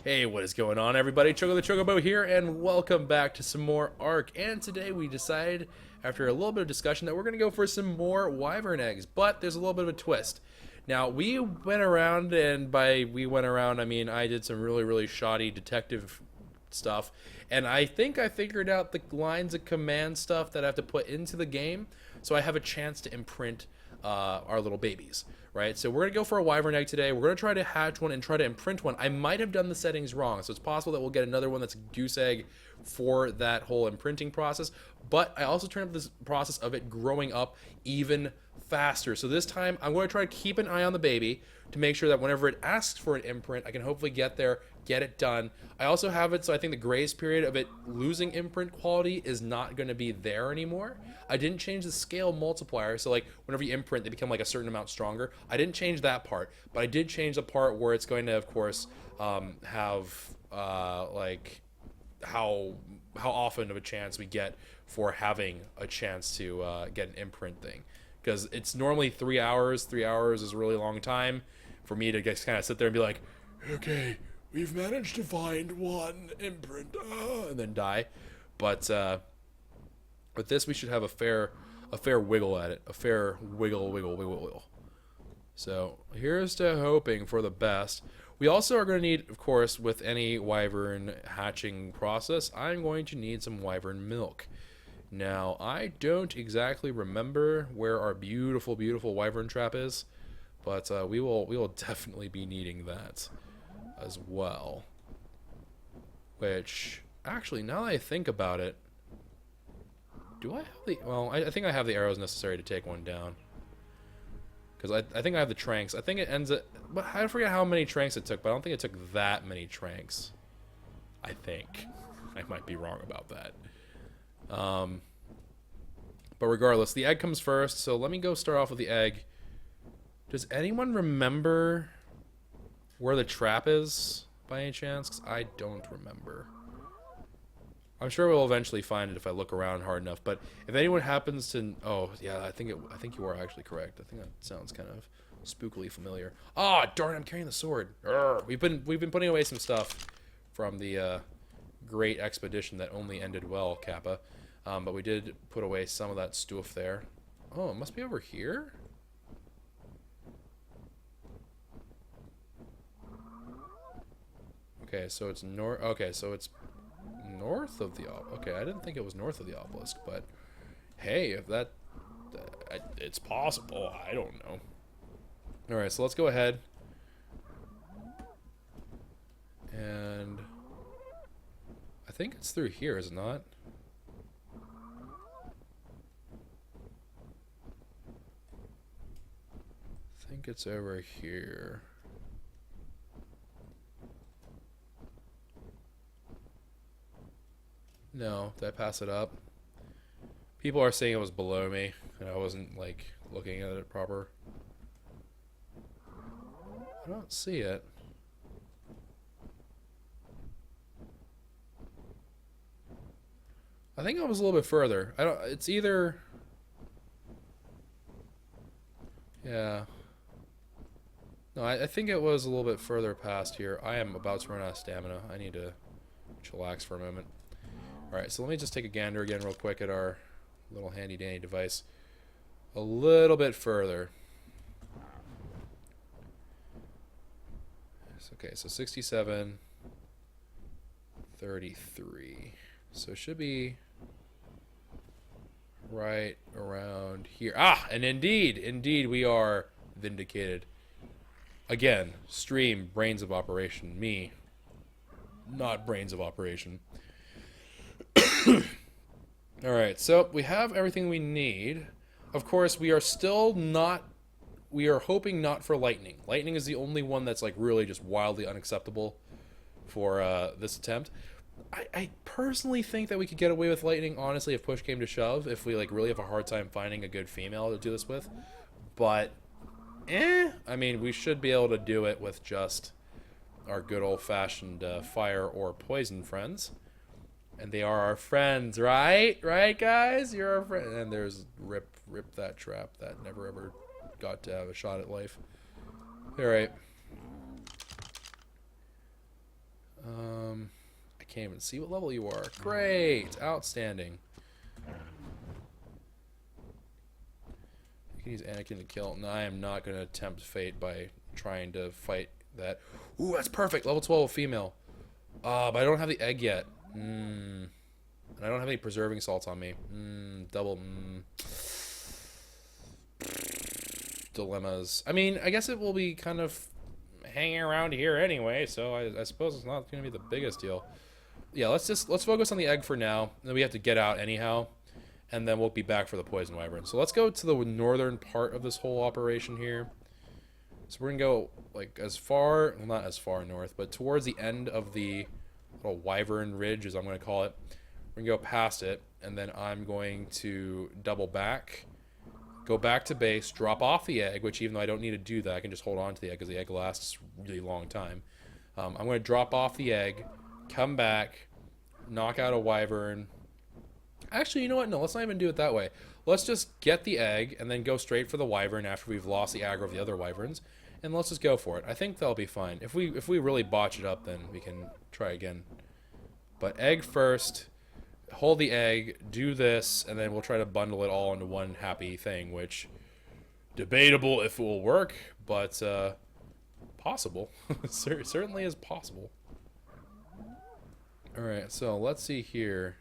Hey, what is going on, everybody? Choco the Chocobo here, and welcome back to some more ARK. And today we decided, after a little bit of discussion, that we're going to go for some more wyvern eggs. But there's a little bit of a twist. Now, we went around, and by we went around, I mean I did some really shoddy detective stuff. And I think I figured out the lines of command stuff that I have to put into the game, so I have a chance to imprint our little babies, right? So we're gonna go for a wyvern egg today. We're gonna try to hatch one and try to imprint one. I might have done the settings wrong, so it's possible that we'll get another one that's a goose egg for that whole imprinting process. But I also turned up this process of it growing up even faster. So this time I'm going to try to keep an eye on the baby to make sure that whenever it asks for an imprint, I can hopefully get there, get it done. I also have it so I think the grace period of it losing imprint quality is not going to be there anymore. I didn't change the scale multiplier, so like whenever you imprint, they become like a certain amount stronger. I didn't change that part, but I did change the part where it's going to, of course, have like how often of a chance we get for having a chance to get an imprint thing, because it's normally 3 hours. 3 hours is a really long time for me to just kind of sit there and be like, okay, we've managed to find one imprint, and then die. But with this, we should have a fair wiggle at it, a fair wiggle. So here's to hoping for the best. We also are going to need, of course, with any wyvern hatching process, I'm going to need some wyvern milk. Now, I don't exactly remember where our beautiful wyvern trap is, but we will definitely be needing that as well. Which, actually, now that I think about it, do I have the... Well, I think I have the arrows necessary to take one down. Because I think I have the tranks. I think it ends at... But I forget how many tranks it took, but I don't think it took that many tranks. I think. I might be wrong about that. But regardless, the egg comes first, so let me go start off with the egg. Does anyone remember where the trap is, by any chance? 'Cause I don't remember. I'm sure we'll eventually find it if I look around hard enough. But if anyone happens to, oh yeah, I think you are actually correct. I think that sounds kind of spookily familiar. Ah, oh, darn! I'm carrying the sword. Urgh. We've been putting away some stuff from the great expedition that only ended well, Kappa. But we did put away some of that stuff there. Oh, it must be over here. Okay, so it's north. Okay, so it's north of the okay, I didn't think it was north of the obelisk, but hey, if that it's possible, I don't know. All right, so let's go ahead and I think it's through here, is it not? I think it's over here. No, did I pass it up? People are saying it was below me, and I wasn't, like, looking at it proper. I don't see it. I think I was a little bit further. I don't... It's either... Yeah. No, I think it was a little bit further past here. I am about to run out of stamina. I need to chillax for a moment. Alright, so let me just take a gander again real quick at our little handy-dandy device. A little bit further. Okay, so 67, 33. So it should be right around here. Ah, and indeed we are vindicated. Again, stream, brains of operation. Me, not brains of operation. Alright, so we have everything we need. Of course, we are still not... We are hoping not for lightning. Lightning is the only one that's like really just wildly unacceptable for this attempt. I personally think that we could get away with lightning, honestly, if push came to shove. If we like really have a hard time finding a good female to do this with. But, I mean, we should be able to do it with just our good old-fashioned fire or poison friends. And they are our friends, right? Right, guys? You're our friend. And there's rip that trap that never ever got to have a shot at life. All right. I can't even see what level you are. Great. Outstanding. You can use Anakin to kill. No, I am not going to attempt fate by trying to fight that. Ooh, that's perfect. Level 12 female. But I don't have the egg yet. And I don't have any preserving salts on me. Double. Dilemmas. I mean, I guess it will be kind of hanging around here anyway, so I suppose it's not going to be the biggest deal. Yeah, let's focus on the egg for now. Then we have to get out anyhow, and then we'll be back for the poison wyvern. So let's go to the northern part of this whole operation here. So we're gonna go like as far, well, not as far north, but towards the end of the little wyvern ridge, as I'm gonna call it. We're gonna go past it, and then I'm going to double back, go back to base, drop off the egg, which even though I don't need to do that, I can just hold on to the egg because the egg lasts a really long time. I'm going to drop off the egg, come back, knock out a wyvern. Actually, you know what? No, let's not even do it that way. Let's just get the egg and then go straight for the wyvern after we've lost the aggro of the other wyverns. And let's just go for it. I think that'll be fine. If we really botch it up, then we can try again. But egg first. Hold the egg, do this, and then we'll try to bundle it all into one happy thing, which, debatable if it will work, but possible. Certainly is possible. Alright, so let's see here.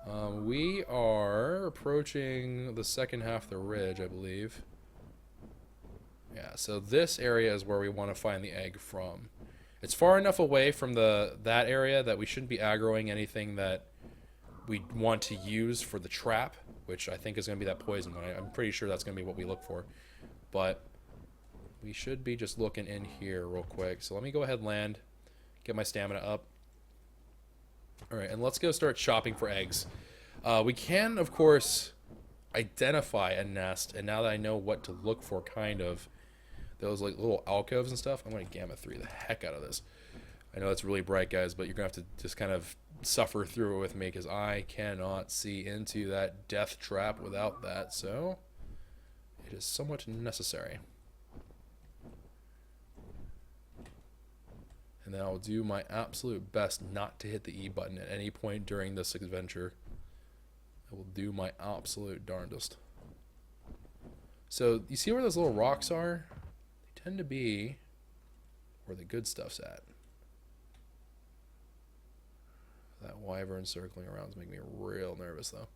We are approaching the second half of the ridge, I believe. Yeah, so this area is where we want to find the egg from. It's far enough away from that area that we shouldn't be aggroing anything that we want to use for the trap, which I think is going to be that poison one. I'm pretty sure that's going to be what we look for. But we should be just looking in here real quick. So let me go ahead and land, get my stamina up. Alright, and let's go start shopping for eggs. We can, of course, identify a nest, and now that I know what to look for, kind of, those like little alcoves and stuff, I'm going to gamma 3 the heck out of this. I know it's really bright, guys, but you're going to have to just kind of suffer through it with me because I cannot see into that death trap without that, so it is somewhat necessary. And then I'll do my absolute best not to hit the E button at any point during this adventure. I will do my absolute darndest. So, you see where those little rocks are? Tend to be where the good stuff's at. That wyvern circling around is making me real nervous, though.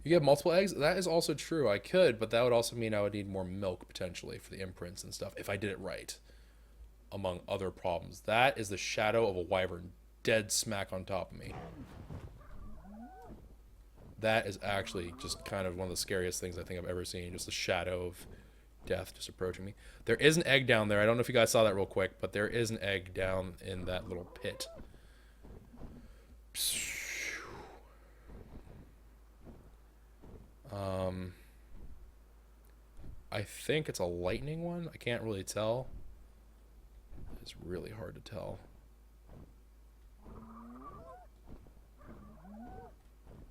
You get multiple eggs? That is also true. I could, but that would also mean I would need more milk, potentially, for the imprints and stuff, if I did it right. Among other problems. That is the shadow of a wyvern dead smack on top of me. That is actually just kind of one of the scariest things I think I've ever seen. Just the shadow of death just approaching me. There is an egg down there. I don't know if you guys saw that real quick, but there is an egg down in that little pit. I think it's a lightning one. I can't really tell. It's really hard to tell.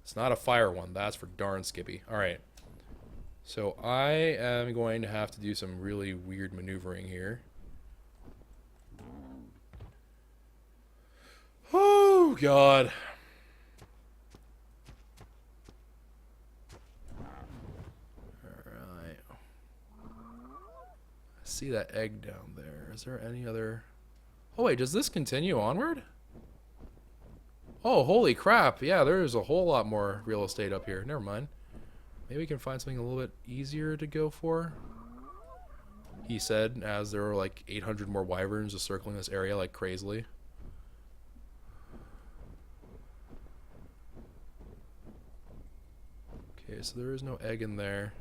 It's not a fire one. That's for darn Skippy. Alright. So I am going to have to do some really weird maneuvering here. Oh, God. Alright. I see that egg down there. Is there any other... Oh, wait. Does this continue onward? Oh, holy crap. Yeah, there's a whole lot more real estate up here. Never mind. Maybe we can find something a little bit easier to go for. He said, as there were like 800 more wyverns just circling this area like crazily. Okay, so there is no egg in there.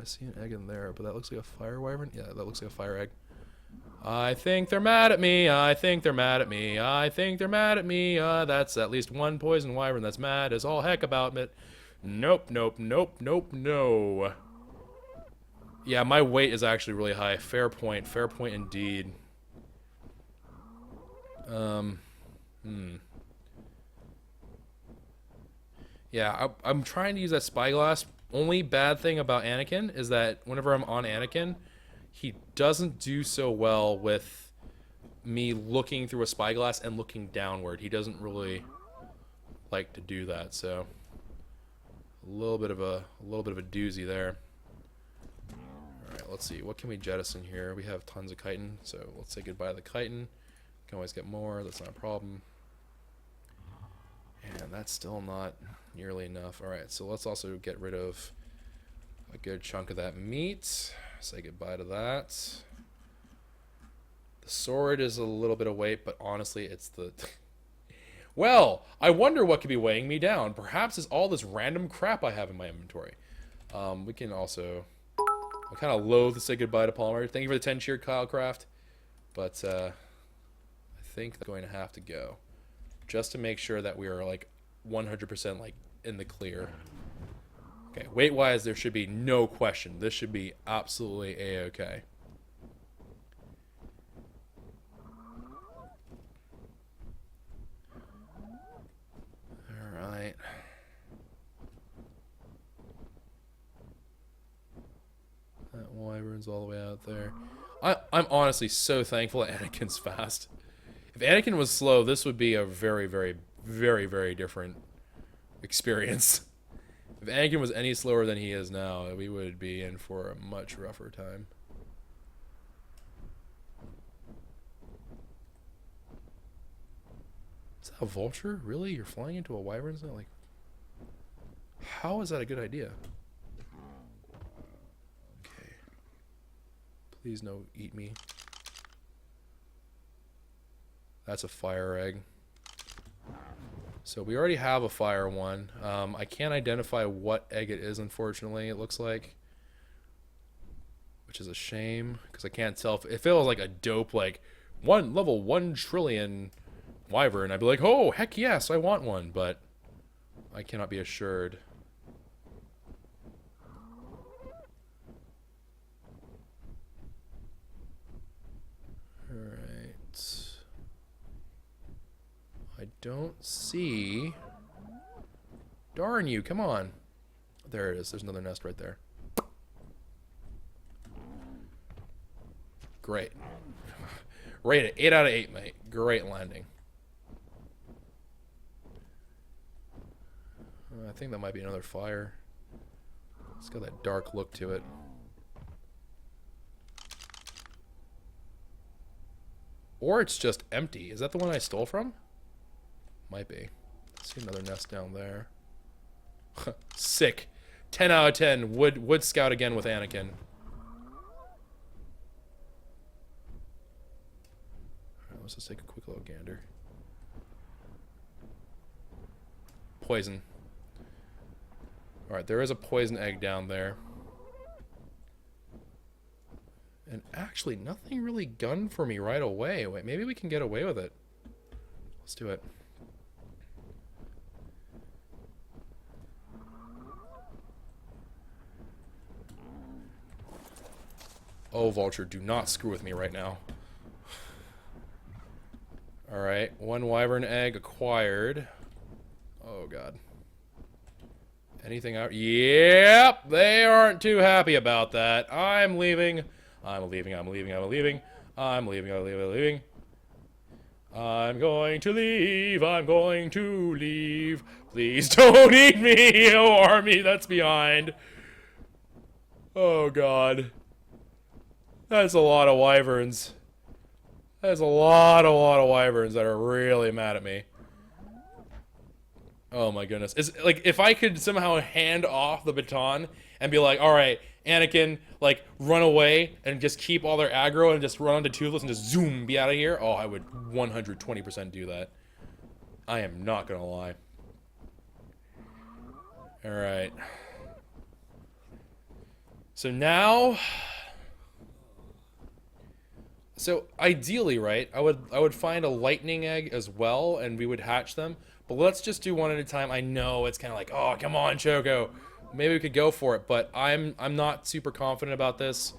I see an egg in there, but that looks like a fire wyvern. Yeah, that looks like a fire egg. I think they're mad at me. I think they're mad at me. I think they're mad at me. That's at least one poison wyvern that's mad as all heck about it. Nope, nope, nope, nope, no. Yeah, my weight is actually really high. Fair point indeed. Yeah, I'm trying to use that spyglass. Only bad thing about Anakin is that whenever I'm on Anakin, he doesn't do so well with me looking through a spyglass and looking downward. He doesn't really like to do that, so a little bit of a doozy there. All right, let's see. What can we jettison here? We have tons of chitin, so let's say goodbye to the chitin. Can always get more. That's not a problem. And that's still not nearly enough. All right, so let's also get rid of a good chunk of that meat. Say goodbye to that. The sword is a little bit of weight, but honestly, it's the... Well, I wonder what could be weighing me down. Perhaps it's all this random crap I have in my inventory. We can also... I'm kind of loath to say goodbye to Polymer. Thank you for the 10 cheer, KwehCraft. But I think I'm going to have to go. Just to make sure that we are like 100% like in the clear. Okay, weight-wise, there should be no question. This should be absolutely a-okay. All right. That wyvern's all the way out there. I'm honestly so thankful that Anakin's fast. If Anakin was slow, this would be a very, very, very, very different experience. If Anakin was any slower than he is now, we would be in for a much rougher time. Is that a vulture? Really? You're flying into a wyvern's nest? Like, how is that a good idea? Okay. Please no eat me. That's a fire egg. So we already have a fire one. I can't identify what egg it is, unfortunately, it looks like. Which is a shame, because I can't tell. If it was like a dope, like, level 1 trillion wyvern, I'd be like, oh, heck yes, I want one, but I cannot be assured. Alright. I don't see... Darn you, come on. There it is, there's another nest right there. Great. Rate it 8 out of 8, mate. Great landing. I think that might be another fire. It's got that dark look to it. Or it's just empty. Is that the one I stole from? Might be. See another nest down there. Sick. 10 out of 10. Wood scout again with Anakin. Alright, let's just take a quick little gander. Poison. Alright, there is a poison egg down there. And actually, nothing really gunned for me right away. Wait, maybe we can get away with it. Let's do it. Oh, Vulture, do not screw with me right now. Alright, 1 wyvern egg acquired. Oh, God. Anything out? Yep, they aren't too happy about that. I'm leaving. I'm leaving, I'm leaving, I'm leaving. I'm leaving, I'm leaving, I'm leaving. I'm going to leave, I'm going to leave. Please don't eat me, oh army that's behind. Oh, God. That's a lot of wyverns. That's a lot of wyverns that are really mad at me. Oh my goodness. It's like, if I could somehow hand off the baton and be like, alright, Anakin, like, run away and just keep all their aggro and just run onto Toothless and just zoom, be out of here. Oh, I would 120% do that. I am not gonna lie. Alright. So now... So ideally, right, I would find a lightning egg as well, and we would hatch them. But let's just do one at a time. I know it's kind of like, oh, come on, Choco. Maybe we could go for it, but I'm not super confident about this.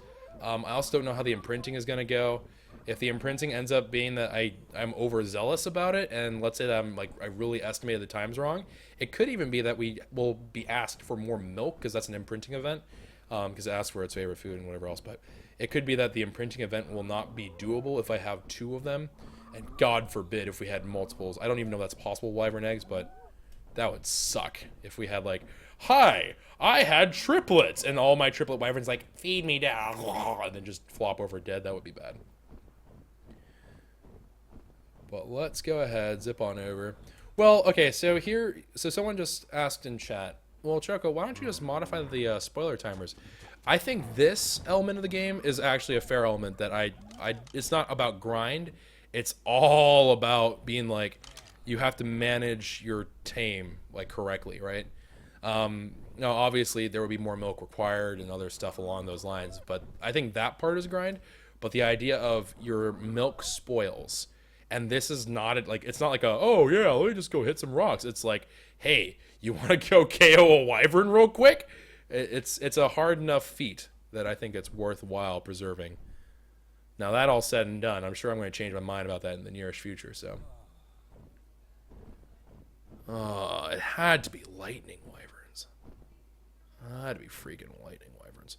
I also don't know how the imprinting is gonna go. If the imprinting ends up being that I'm overzealous about it, and let's say that I really estimated the times wrong, it could even be that we will be asked for more milk because that's an imprinting event, because it asks for its favorite food and whatever else. But it could be that the imprinting event will not be doable if I have 2 of them, and God forbid if we had multiples. I don't even know if that's possible, wyvern eggs, but that would suck if we had like, hi, I had triplets, and all my triplet wyverns like, feed me down, and then just flop over dead. That would be bad. But let's go ahead, zip on over. Well, okay, so someone just asked in chat, well, Choco, why don't you just modify the spoiler timers? I think this element of the game is actually a fair element that it's not about grind. It's all about being like, you have to manage your tame like correctly, right? Now, obviously, there will be more milk required and other stuff along those lines, but I think that part is grind. But the idea of your milk spoils, and this is not like, it's not like oh yeah, let me just go hit some rocks. It's like, hey, you want to go KO a wyvern real quick? It's a hard enough feat that I think it's worthwhile preserving. Now that all said and done, I'm sure I'm going to change my mind about that in the nearest future. So, it had to be lightning wyverns. It had to be freaking lightning wyverns.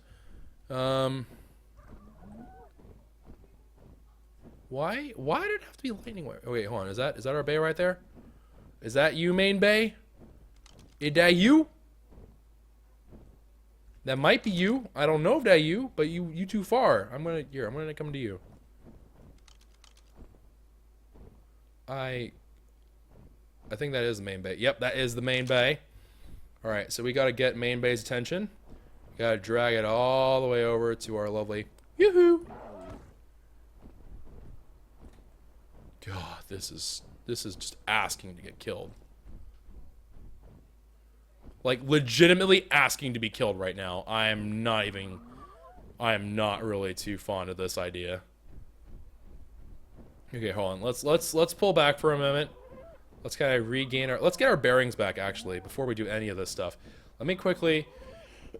Why did it have to be lightning wyvern? Oh, wait, hold on. Is that our bay right there? Is that you, main bay? Is that you? That might be you. I don't know if that you, but you too far. I'm gonna come to you. I think that is the main bay. Yep, that is the main bay. All right, so we gotta get main bay's attention. Gotta drag it all the way over to our lovely yoo-hoo. God, this is just asking to get killed. Like, legitimately asking to be killed right now. I am not really too fond of this idea. Okay, hold on. Let's pull back for a moment. Let's kind of regain let's get our bearings back, actually, before we do any of this stuff. Let me quickly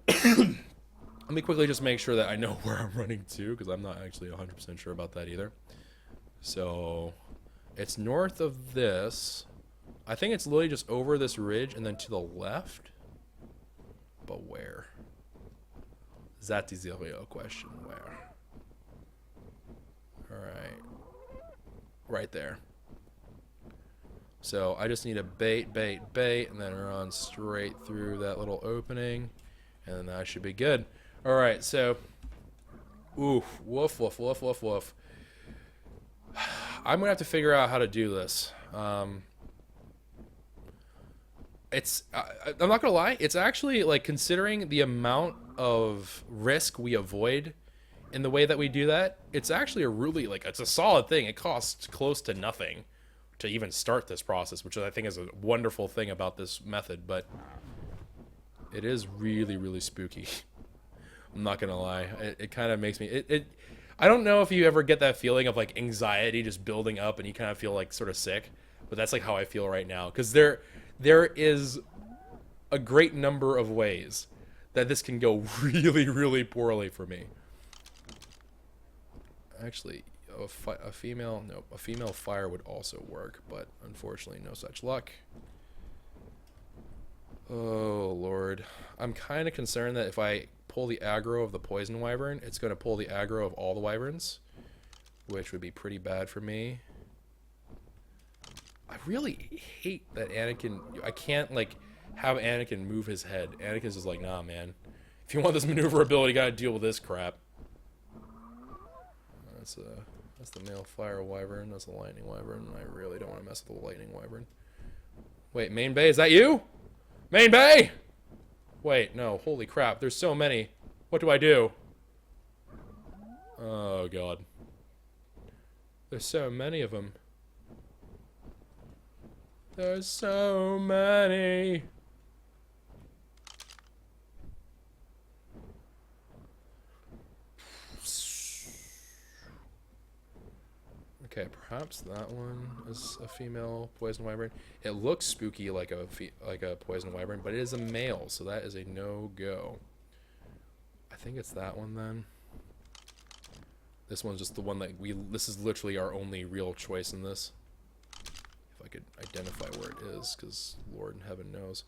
just make sure that I know where I'm running to, because I'm not actually 100% sure about that either. So, it's north of this. I think it's literally just over this ridge and then to the left. But where? That is the real question. Where? Alright. Right there. So I just need a bait, and then run straight through that little opening. And then that should be good. Alright, so. Oof. Woof, woof, woof, woof, woof. I'm going to have to figure out how to do this. I'm not gonna lie, it's actually, like, considering the amount of risk we avoid in the way that we do that, it's actually a really, like, it's a solid thing. It costs close to nothing to even start this process, which I think is a wonderful thing about this method, but it is really, really spooky. I'm not gonna lie. It kind of makes me, I don't know if you ever get that feeling of, like, anxiety just building up and you kind of feel, like, sort of sick, but that's, like, how I feel right now, because there is a great number of ways that this can go really, really poorly for me. Actually, a female fire would also work, but unfortunately no such luck. Oh, Lord. I'm kind of concerned that if I pull the aggro of the poison wyvern, it's going to pull the aggro of all the wyverns, which would be pretty bad for me. I really hate that Anakin, I can't, like, have Anakin move his head. Anakin's just like, nah, man. If you want this maneuverability, you gotta deal with this crap. That's the male fire wyvern. That's the lightning wyvern. I really don't want to mess with the lightning wyvern. Wait, main bay, is that you? Main bay! Wait, no, holy crap, there's so many. What do I do? Oh, God. There's so many of them. There's so many. Okay, perhaps that one is a female poison wyvern. It looks spooky like a poison wyvern, but it is a male, so that is a no-go. I think it's that one then. This one's just the one that this is literally our only real choice in this. If I could identify where it is, because Lord in heaven knows.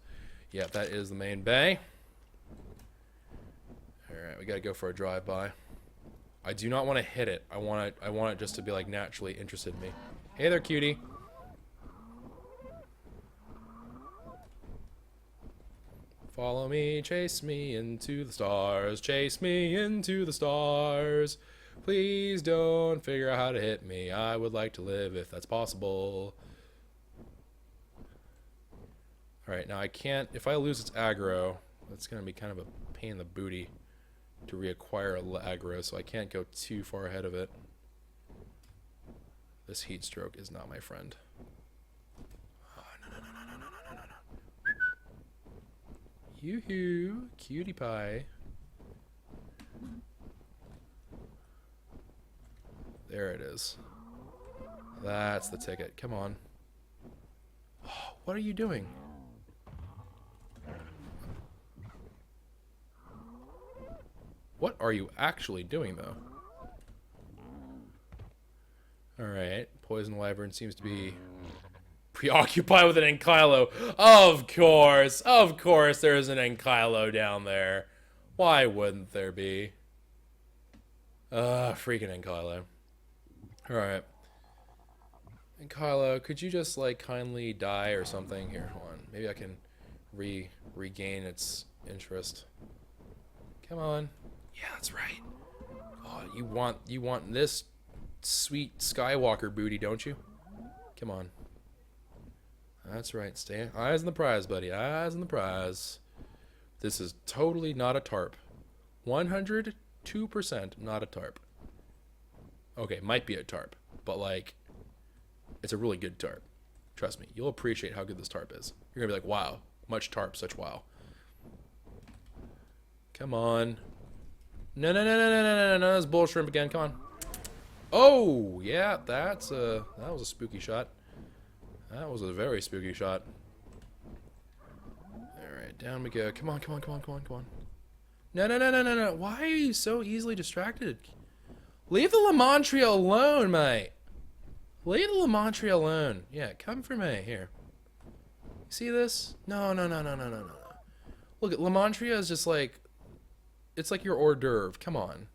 Yeah, that is the main bay. Alright, we gotta go for a drive-by. I do not want to hit it. I want it just to be like naturally interested in me. Hey there, cutie. Follow me, chase me into the stars, chase me into the stars. Please don't figure out how to hit me. I would like to live if that's possible. Alright, now I can't, if I lose its aggro, that's going to be kind of a pain in the booty to reacquire aggro, so I can't go too far ahead of it. This heat stroke is not my friend. Yoo-hoo, cutie pie. There it is. That's the ticket. Come on. Oh, what are you doing? What are you actually doing, though? Alright, Poison Wyvern seems to be preoccupied with an Ankylo. Of course there's an Ankylo down there. Why wouldn't there be? Freaking Ankylo. Alright. Ankylo, could you just, like, kindly die or something? Here, hold on. Maybe I can regain its interest. Come on. Yeah, that's right. Oh, you want this sweet Skywalker booty, don't you? Come on. That's right. Stay eyes on the prize, buddy. Eyes on the prize. This is totally not a tarp. 102% not a tarp. Okay, might be a tarp, but like, it's a really good tarp. Trust me, you'll appreciate how good this tarp is. You're gonna be like, wow, much tarp, such wow. Come on. No, that's bull shrimp again. Come on. Oh, yeah, that was a spooky shot. That was a very spooky shot. Alright, down we go. Come on. No. Why are you so easily distracted? Leave the Lamantria alone, mate. Leave the Lamantria alone. Yeah, come for me. Here. See this? No. Look, Lamantria is just like, it's like your hors d'oeuvre. Come on.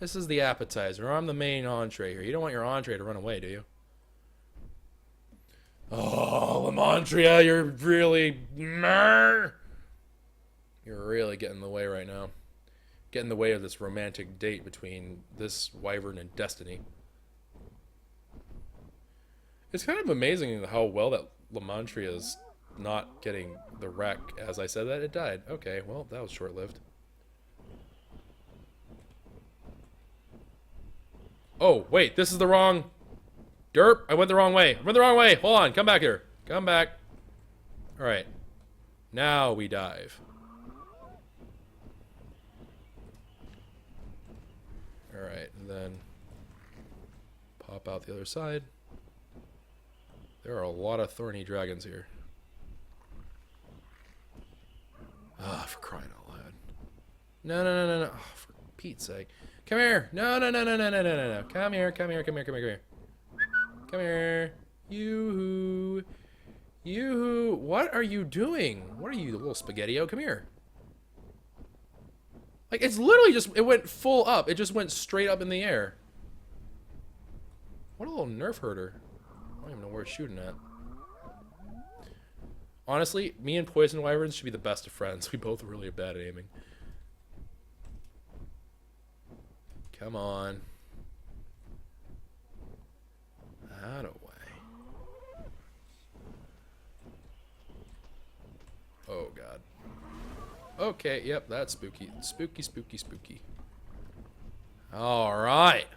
This is the appetizer. I'm the main entree here. You don't want your entree to run away, do you? Oh, Lamantria, you're really getting in the way right now. Get in the way of this romantic date between this wyvern and Destiny. It's kind of amazing how well that Lamantria is not getting the wreck. As I said that, it died. Okay, well, that was short-lived. Oh, wait, this is the wrong... Derp, I went the wrong way. Hold on, come back here. Come back. Alright. Now we dive. Alright, and then pop out the other side. There are a lot of thorny dragons here. Ah, for crying out loud. No. Oh, for Pete's sake. Come here. No. Come here. Come here. Yoo-hoo. What are you doing? What are you, the little spaghetti-o? Come here. Like, it's literally just, it went full up. It just went straight up in the air. What a little nerf herder. I don't even know where it's shooting at. Honestly, me and Poison Wyverns should be the best of friends. We both are really bad at aiming. Come on. Out of way. Oh, God. Okay, yep, that's spooky. Spooky. Alright.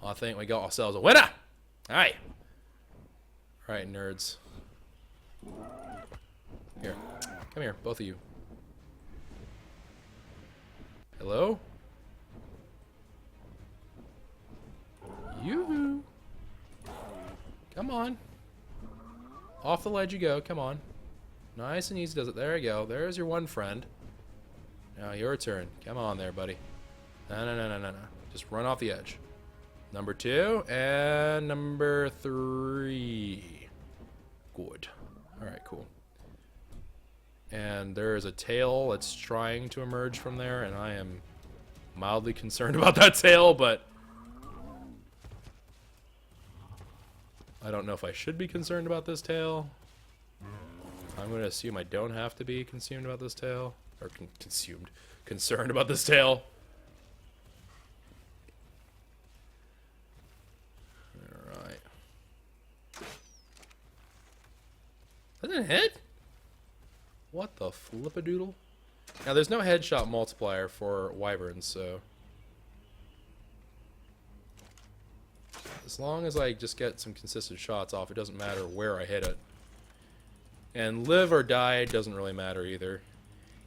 I think we got ourselves a winner! Alright. Alright, nerds. Here. Come here, both of you. Hello? Yoo-hoo! Come on. Off the ledge you go, come on. Nice and easy does it. There you go. There's your one friend. Now your turn. Come on there, buddy. No, no, no, no, no, no. Just run off the edge. Number 2 and number 3. Good. Alright, cool. And there is a tail that's trying to emerge from there, and I am mildly concerned about that tail, but I don't know if I should be concerned about this tail. I'm going to assume I don't have to be consumed about this tail. Or concerned about this tail. Alright. That didn't hit? What the flip-a-doodle? Now, there's no headshot multiplier for wyverns, so as long as I just get some consistent shots off, it doesn't matter where I hit it. And live or die doesn't really matter either.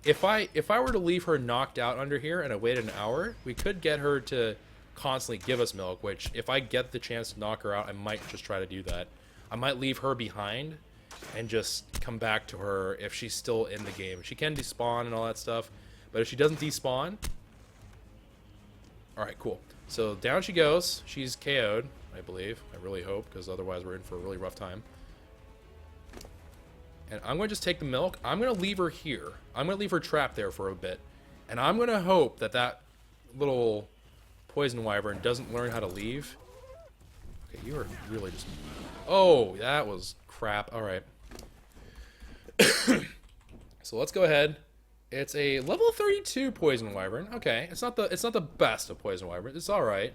If I were to leave her knocked out under here and I waited an hour, we could get her to constantly give us milk, which if I get the chance to knock her out, I might just try to do that. I might leave her behind and just come back to her if she's still in the game. She can despawn and all that stuff, but if she doesn't despawn... Alright, cool. So down she goes. She's KO'd, I believe. I really hope, because otherwise we're in for a really rough time. And I'm going to just take the milk. I'm going to leave her here. I'm going to leave her trapped there for a bit. And I'm going to hope that that little poison wyvern doesn't learn how to leave. Okay, you are really just... Oh, that was crap. All right. So let's go ahead. It's a level 32 poison wyvern. Okay, it's not the best of poison wyvern. It's all right.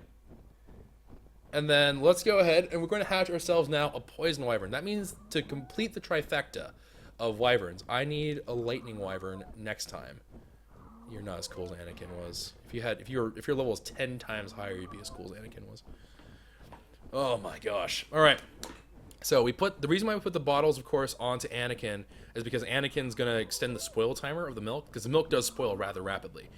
And then let's go ahead and we're going to hatch ourselves now a poison wyvern. That means to complete the trifecta of wyverns, I need a lightning wyvern next time. You're not as cool as Anakin was. If your level was 10 times higher, you'd be as cool as Anakin was. Oh my gosh. All right. So the reason why we put the bottles, of course, onto Anakin is because Anakin's gonna extend the spoil timer of the milk, because the milk does spoil rather rapidly.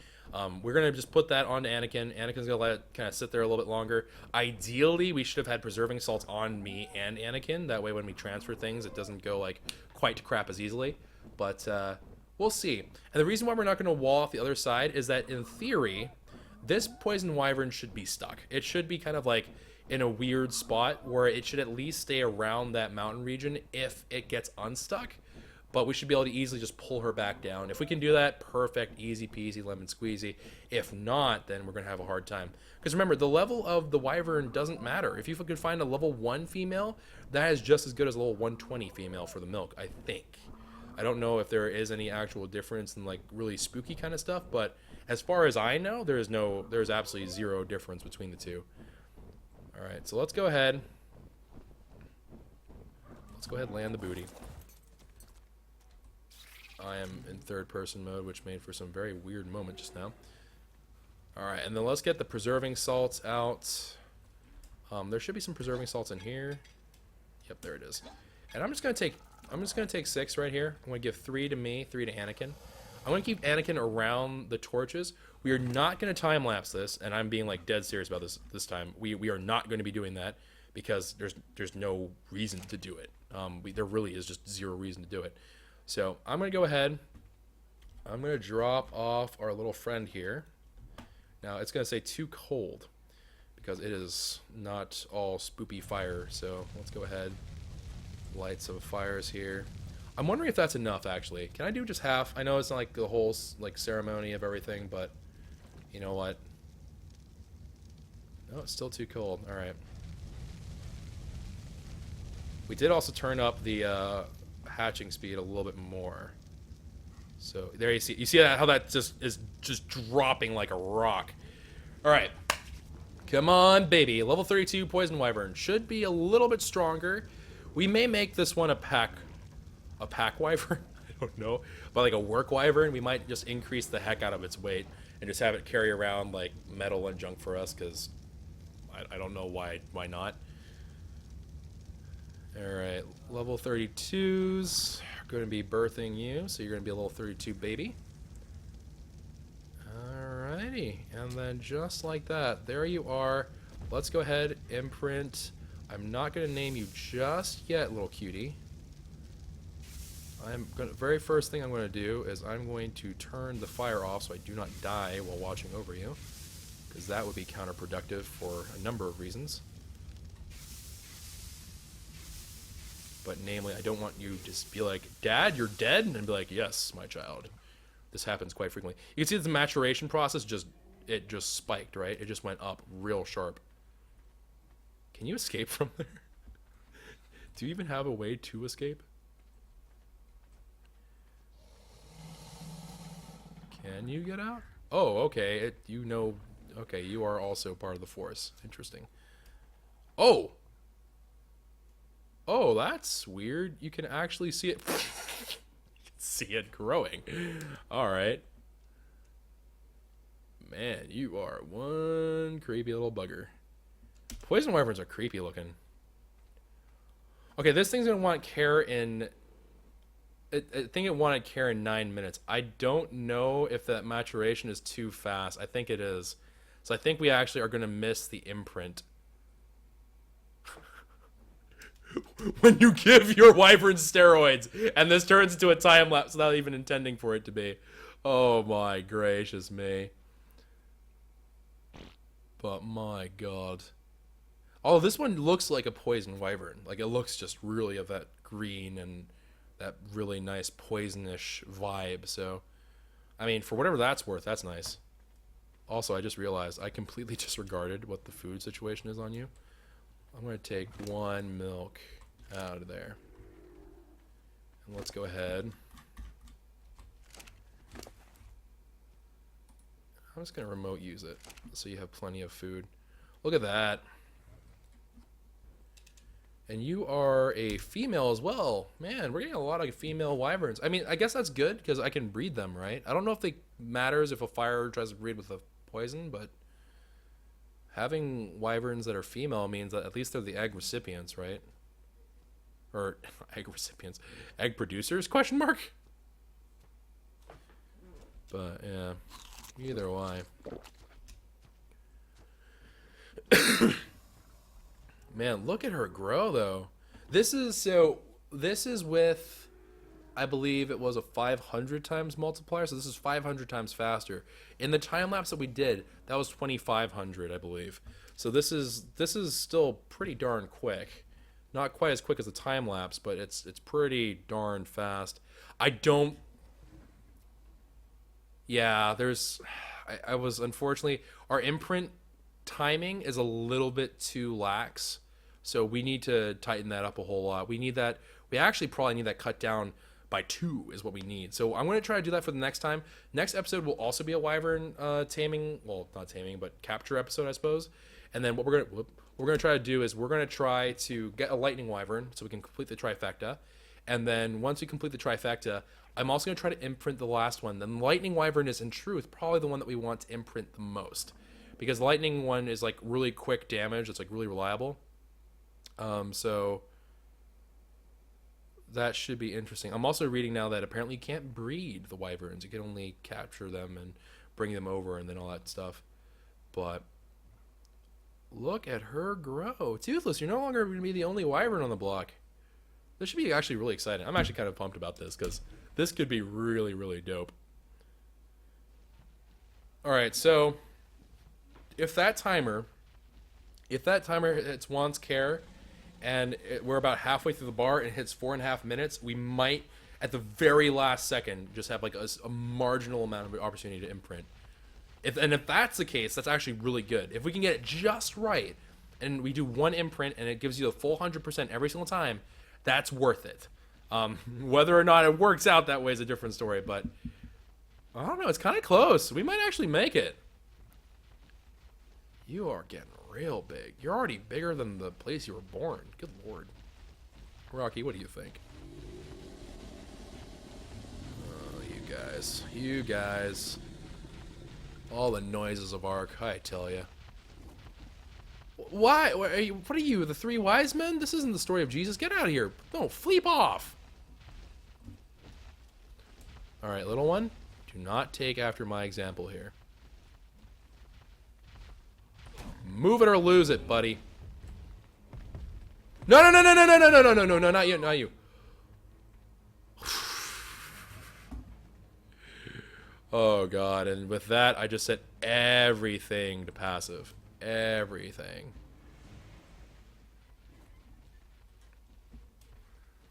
We're gonna just put that onto Anakin. Anakin's gonna let it kind of sit there a little bit longer. Ideally, we should have had preserving salts on me and Anakin. That way, when we transfer things, it doesn't go like quite to crap as easily. But we'll see. And the reason why we're not gonna wall off the other side is that in theory, this poison wyvern should be stuck. It should be kind of like in a weird spot where it should at least stay around that mountain region if it gets unstuck. But we should be able to easily just pull her back down. If we can do that, perfect, easy peasy, lemon squeezy. If not, then we're going to have a hard time. Because remember, the level of the wyvern doesn't matter. If you could find a level 1 female, that is just as good as a level 120 female for the milk, I think. I don't know if there is any actual difference in like really spooky kind of stuff, but as far as I know, there's absolutely zero difference between the two. Alright, so let's go ahead. Let's go ahead and land the booty. I am in third person mode, which made for some very weird moment just now. Alright, and then let's get the preserving salts out. There should be some preserving salts in here. Yep, there it is. And I'm just gonna take 6 right here. I'm gonna give 3 to me, 3 to Anakin. I'm gonna keep Anakin around the torches. We are not gonna time lapse this, and I'm being like dead serious about this time. We are not going to be doing that because there's no reason to do it. There really is just zero reason to do it. So I'm gonna go ahead. I'm gonna drop off our little friend here. Now it's gonna say too cold because it is not all spoopy fire. So let's go ahead, light some fires here. I'm wondering if that's enough, actually. Can I do just half? I know it's not like the whole like ceremony of everything, but you know what? No, it's still too cold. All right. We did also turn up the hatching speed a little bit more. So there you see how that just is just dropping like a rock. All right. Come on, baby. Level 32 poison wyvern should be a little bit stronger. We may make this one a pack wyvern, I don't know, but like a work wyvern, we might just increase the heck out of its weight and just have it carry around like metal and junk for us, because I don't know why not. Alright, level 32s are going to be birthing you, so you're going to be a level 32 baby. Alrighty, and then just like that, there you are. Let's go ahead, imprint. I'm not going to name you just yet, little cutie. Very first thing I'm going to do is I'm going to turn the fire off so I do not die while watching over you. because that would be counterproductive for a number of reasons. But namely, I don't want you to just be like, Dad, you're dead? And be like, yes, my child. This happens quite frequently. You can see the maturation process just spiked, right? It just went up real sharp. Can you escape from there? Do you even have a way to escape? Can you get out? Oh, okay. Okay, you are also part of the force. Interesting. Oh! Oh, that's weird. You can actually see it. You can see it growing. Alright. Man, you are one creepy little bugger. Poison wyverns are creepy looking. Okay, this thing's gonna want care in... I think it wanted care in 9 minutes. I don't know if that maturation is too fast. I think it is. So I think we actually are gonna miss the imprint. When you give your wyvern steroids, and this turns into a time lapse without even intending for it to be. Oh my gracious me. But my god. Oh, this one looks like a poison wyvern. Like, it looks just really of that green and that really nice poisonish vibe. So, I mean, for whatever that's worth, that's nice. Also, I just realized I completely disregarded what the food situation is on you. I'm going to take 1 milk out of there. And let's go ahead. I'm just going to remote use it so you have plenty of food. Look at that. And you are a female as well. Man, we're getting a lot of female wyverns. I mean, I guess that's good because I can breed them, right? I don't know if it matters if a fire tries to breed with a poison, but having wyverns that are female means that at least they're the egg recipients, right? Or egg recipients. Egg producers? Question mark? But, yeah. Either way. Man, look at her grow, though. This is with, I believe it was a 500 times multiplier, so this is 500 times faster. In the time lapse that we did, that was 2,500, I believe. So this is still pretty darn quick. Not quite as quick as the time lapse, but it's pretty darn fast. Yeah, I was unfortunately, our imprint timing is a little bit too lax. So we need to tighten that up a whole lot. We actually probably need that cut down by 2 is what we need. So I'm going to try to do that for the next time. Next episode will also be a wyvern taming, well, not taming, but capture episode, I suppose. And then what we're going to try to do is we're going to try to get a lightning wyvern so we can complete the trifecta. And then once we complete the trifecta, I'm also going to try to imprint the last one. The lightning wyvern is in truth probably the one that we want to imprint the most. Because the lightning one is like really quick damage. It's like really reliable. So that should be interesting. I'm also reading now that apparently you can't breed the wyverns. You can only capture them and bring them over and then all that stuff. But look at her grow. Toothless, you're no longer going to be the only wyvern on the block. This should be actually really exciting. I'm actually kind of pumped about this because this could be really, really dope. Alright, so if that timer hits wants care and we're about halfway through the bar and it hits 4.5 minutes, we might at the very last second just have like a marginal amount of opportunity to imprint. If that's the case, that's actually really good. If we can get it just right and we do 1 imprint and it gives you the full 100% every single time, that's worth it. Whether or not it works out that way is a different story, but I don't know, it's kind of close. We might actually make it. You are getting real big. You're already bigger than the place you were born. Good lord. Rocky, what do you think? Oh, you guys. All the noises of ARK, I tell you. Why? What are you, the 3 wise men? This isn't the story of Jesus. Get out of here. No, fleep off. Alright, little one. Do not take after my example here. Move it or lose it, buddy. No, not you, not you. Oh god, and with that, I just set everything to passive. Everything.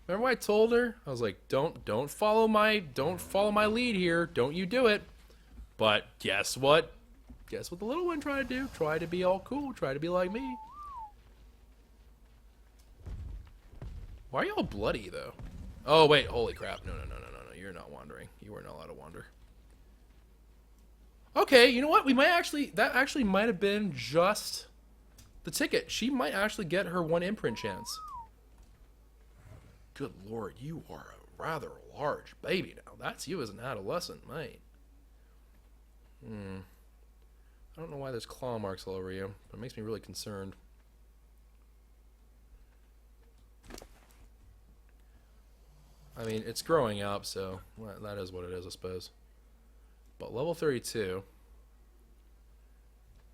Remember what I told her? I was like, don't follow my lead here. Don't you do it. But guess what? Guess what the little one tried to do? Try to be all cool. Try to be like me. Why are you all bloody though? Oh wait, holy crap. No. You're not wandering. You are not allowed to wander. Okay, you know what? We might actually, that actually might have been just the ticket. She might actually get her 1 imprint chance. Good lord, you are a rather large baby now. That's you as an adolescent, mate. I don't know why there's claw marks all over you, but it makes me really concerned. I mean, it's growing up, so well, that is what it is, I suppose. But level 32.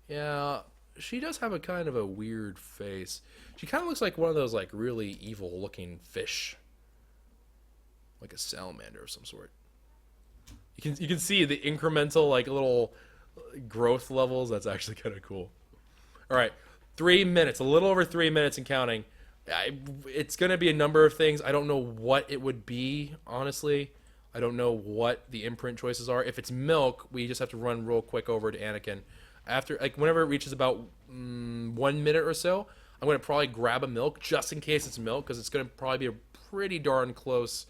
Yeah, she does have a kind of a weird face. She kind of looks like one of those like really evil looking fish. Like a salamander of some sort. You can see the incremental like little growth levels. That's actually kind of cool. All right, 3 minutes, a little over 3 minutes and counting. It's going to be a number of things. I don't know what it would be, honestly. I don't know what the imprint choices are. If it's milk, we just have to run real quick over to Anakin. After, like, whenever it reaches about 1 minute or so, I'm going to probably grab a milk just in case it's milk, because it's going to probably be a pretty darn close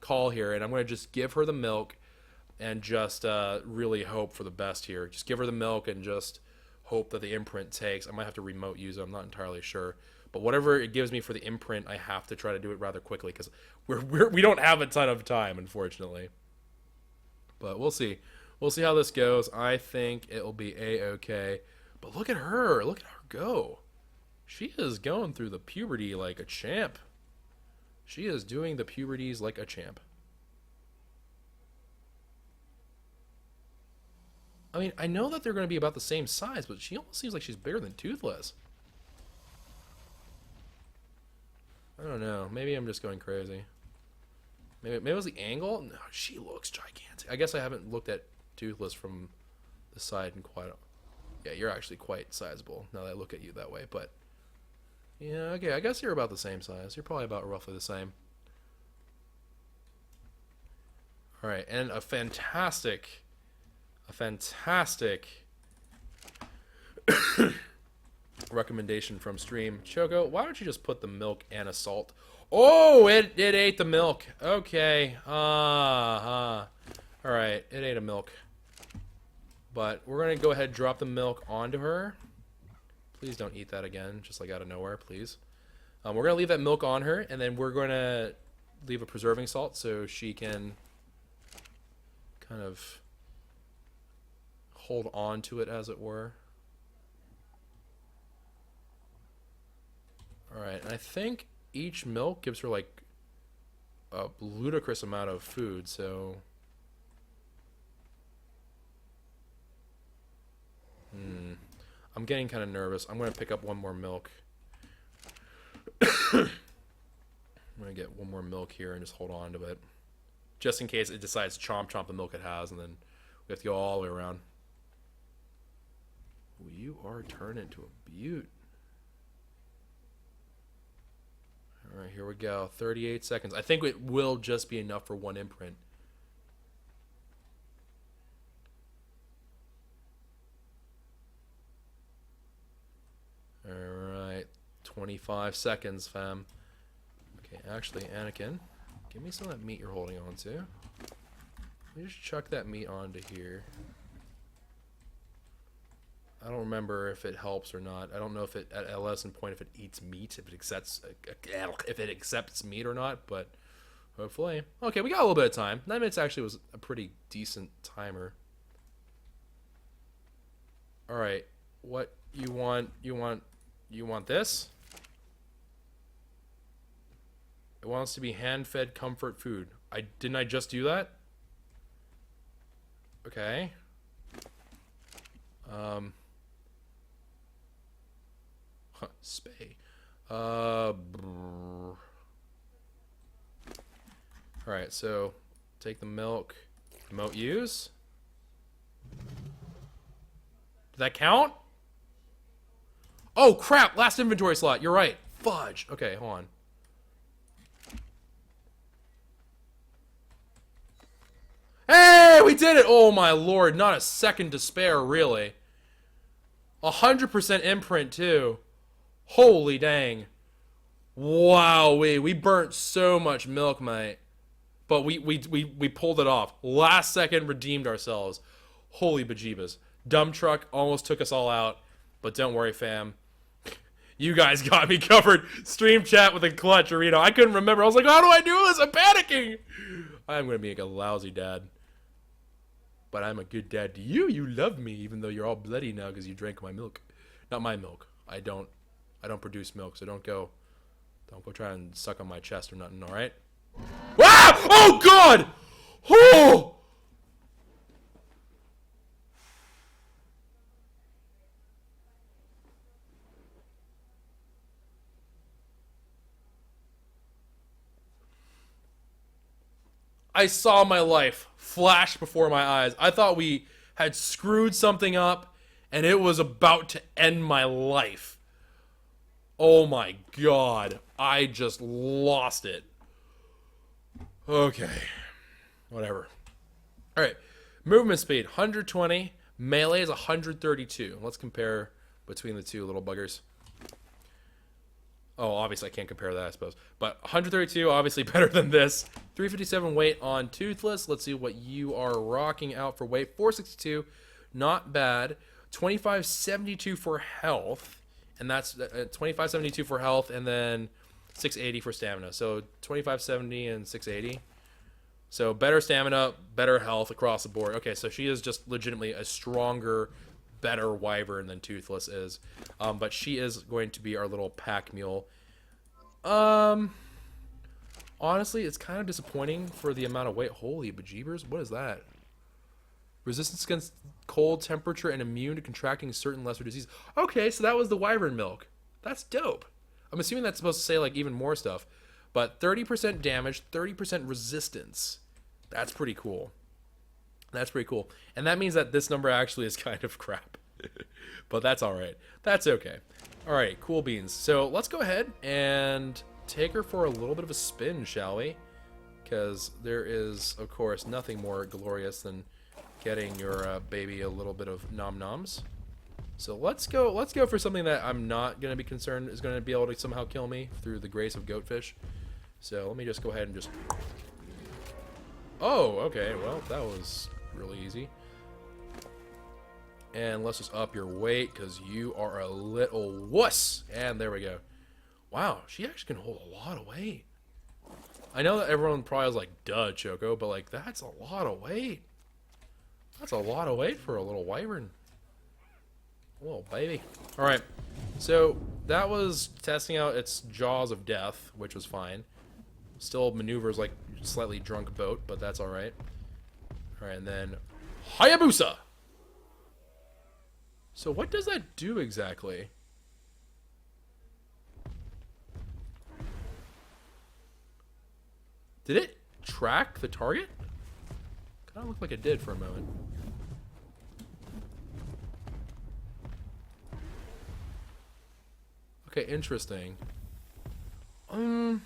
call here. And I'm going to just give her the milk and just really hope for the best here. Just give her the milk and just hope that the imprint takes. I might have to remote use it. I'm not entirely sure. But whatever it gives me for the imprint, I have to try to do it rather quickly because we don't have a ton of time, unfortunately. But we'll see. We'll see how this goes. I think it'll be A-okay. But look at her. Look at her go. She is going through the puberty like a champ. She is doing the puberties like a champ. I mean, I know that they're going to be about the same size, but she almost seems like she's bigger than Toothless. I don't know. Maybe I'm just going crazy. Maybe it was the angle. No, she looks gigantic. I guess I haven't looked at Toothless from the side in quite a... Yeah, you're actually quite sizable now that I look at you that way. But yeah, okay. I guess you're about the same size. You're probably about roughly the same. All right, and a fantastic recommendation from stream. Choco, why don't you just put the milk and a salt? Oh, it ate the milk. Okay. All right, it ate a milk. But we're going to go ahead and drop the milk onto her. Please don't eat that again, just like out of nowhere, please. We're going to leave that milk on her, and then we're going to leave a preserving salt so she can kind of hold on to it, as it were. Alright, and I think each milk gives her like a ludicrous amount of food, so... I'm getting kind of nervous. I'm going to pick up one more milk. I'm going to get one more milk here and just hold on to it. Just in case it decides to chomp the milk it has, and then we have to go all the way around. Ooh, you are turned into a beaut. Alright, here we go. 38 seconds. I think it will just be enough for one imprint. Alright, 25 seconds, fam. Okay, actually, Anakin, give me some of that meat you're holding on to. Let me just chuck that meat onto here. I don't remember if it helps or not. I don't know if it, at a lesson point, if it eats meat, if it accepts meat or not, but hopefully. Okay, we got a little bit of time. 9 minutes actually was a pretty decent timer. Alright, what you want this? It wants to be hand-fed comfort food. Didn't I just do that? Okay. Spay. Alright, so take the milk. Remote use. Did that count? Oh, crap. Last inventory slot. You're right. Fudge. Okay, hold on. Hey, we did it. Oh, my lord. Not a second to spare, really. 100% imprint, too. Holy dang. Wow, we burnt so much milk, mate. But we pulled it off. Last second redeemed ourselves. Holy bejeebus. Dump truck almost took us all out. But don't worry, fam. You guys got me covered. Stream chat with a clutch, Arena. I couldn't remember. I was like, how do I do this? I'm panicking. I'm going to be like a lousy dad. But I'm a good dad to you. You love me, even though you're all bloody now because you drank my milk. Not my milk. I don't produce milk, so don't go try and suck on my chest or nothing, alright? Ah! Oh, God! Oh! I saw my life flash before my eyes. I thought we had screwed something up, and it was about to end my life. Oh my God. I just lost it. Okay. Whatever. Alright. Movement speed, 120. Melee is 132. Let's compare between the two little buggers. Oh, obviously I can't compare that, I suppose. But 132, obviously better than this. 357 weight on Toothless. Let's see what you are rocking out for weight. 462, not bad. 2572 for health. And that's 2572 for health, and then 680 for stamina. So 2570 and 680. So better stamina, better health across the board. Okay, so she is just legitimately a stronger, better wyvern than Toothless is. But she is going to be our little pack mule. Honestly, it's kind of disappointing for the amount of weight. Holy bejeebers, what is that? Resistance against cold temperature and immune to contracting certain lesser diseases. Okay, so that was the wyvern milk. That's dope. I'm assuming that's supposed to say like even more stuff. But 30% damage, 30% resistance. That's pretty cool. That's pretty cool. And that means that this number actually is kind of crap. But that's alright. That's okay. Alright, cool beans. So let's go ahead and take her for a little bit of a spin, shall we? Because there is, of course, nothing more glorious than getting your baby a little bit of nom-noms. So let's go for something that I'm not going to be concerned is going to be able to somehow kill me through the grace of goatfish. So let me just go ahead and just... Oh, okay, well, that was really easy. And let's just up your weight, because you are a little wuss. And there we go. Wow, she actually can hold a lot of weight. I know that everyone probably was like, duh, Choco, but like, that's a lot of weight. That's a lot of weight for a little wyvern. Little baby. Alright, so that was testing out its jaws of death, which was fine. Still maneuvers like a slightly drunk boat, but that's alright. Alright, and then Hayabusa! So what does that do exactly? Did it track the target? Kind of looked like it did for a moment. Okay, interesting. I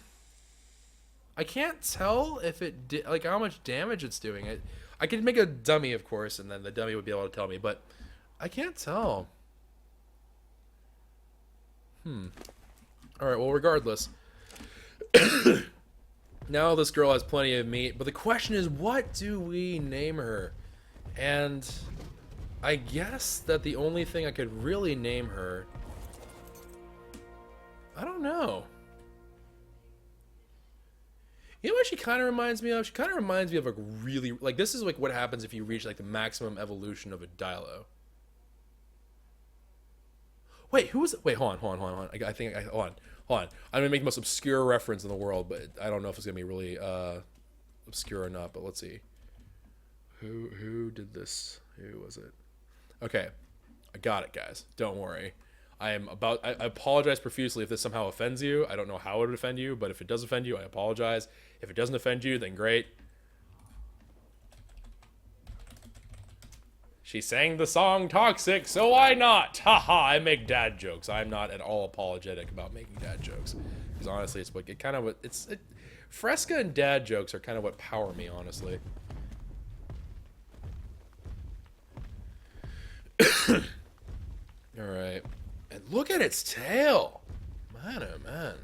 can't tell if it did, like how much damage it's doing. I could make a dummy, of course, and then the dummy would be able to tell me, but I can't tell. Alright, well, regardless. Now this girl has plenty of meat, but the question is, what do we name her? And I guess that the only thing I could really name her... I don't know. You know what she kind of reminds me of? She kind of reminds me of a really... Like, this is like what happens if you reach like the maximum evolution of a Dilo. Wait, who was it? Wait, hold on. Hold on. I'm gonna make the most obscure reference in the world, but I don't know if it's gonna be really obscure or not. But let's see. Who did this? Who was it? Okay, I got it, guys. Don't worry. I apologize profusely if this somehow offends you. I don't know how it would offend you, but if it does offend you, I apologize. If it doesn't offend you, then great. She sang the song Toxic, so why not? Haha, I make dad jokes. I'm not at all apologetic about making dad jokes. Because honestly, it's what it kind of Fresca and dad jokes are kind of what power me, honestly. Alright. And look at its tail! Man, oh man.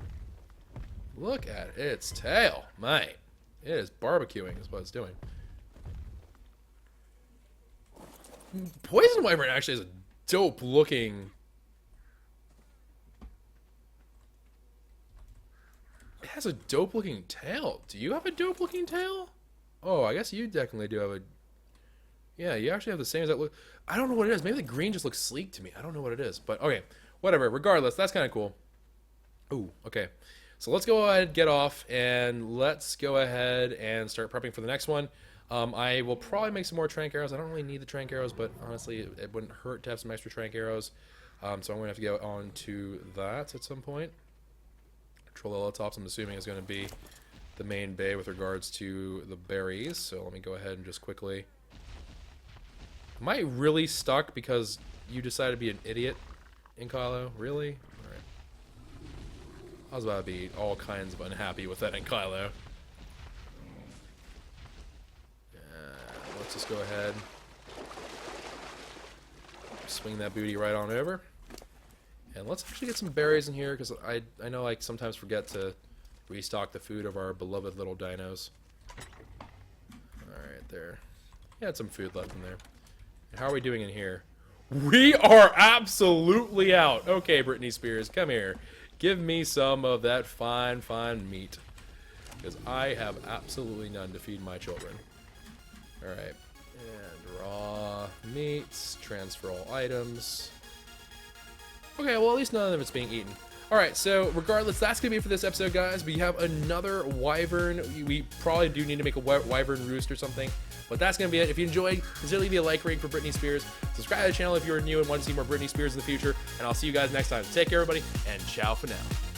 Look at its tail, mate. It is barbecuing is what it's doing. Poison Wyvern actually has a dope looking... It has a dope looking tail. Do you have a dope looking tail? Oh, I guess you definitely do have a... Yeah, you actually have the same as that look. I don't know what it is. Maybe the green just looks sleek to me. I don't know what it is. But okay, whatever. Regardless, that's kind of cool. Ooh, okay. So let's go ahead, get off, and let's go ahead and start prepping for the next one. I will probably make some more trank arrows. I don't really need the trank arrows, but honestly, it wouldn't hurt to have some extra trank arrows. So I'm going to have to go on to that at some point. Trololotops, I'm assuming, is going to be the main bay with regards to the berries. So let me go ahead and just quickly... Am I really stuck because you decided to be an idiot in Kylo? Really? Alright. I was about to be all kinds of unhappy with that in Kylo. Let's just go ahead. Swing that booty right on over. And let's actually get some berries in here because I know I sometimes forget to restock the food of our beloved little dinos. Alright, there. Yeah, had some food left in there. How are we doing in here? We are absolutely out. Okay, Britney Spears, come here. Give me some of that fine, fine meat. Because I have absolutely none to feed my children. Alright. And raw meats. Transfer all items. Okay, well at least none of them is being eaten. Alright, so regardless, that's going to be it for this episode, guys. We have another wyvern. We probably do need to make a wyvern roost or something. But that's going to be it. If you enjoyed, consider leaving a like rating for Britney Spears. Subscribe to the channel if you're new and want to see more Britney Spears in the future. And I'll see you guys next time. Take care, everybody, and ciao for now.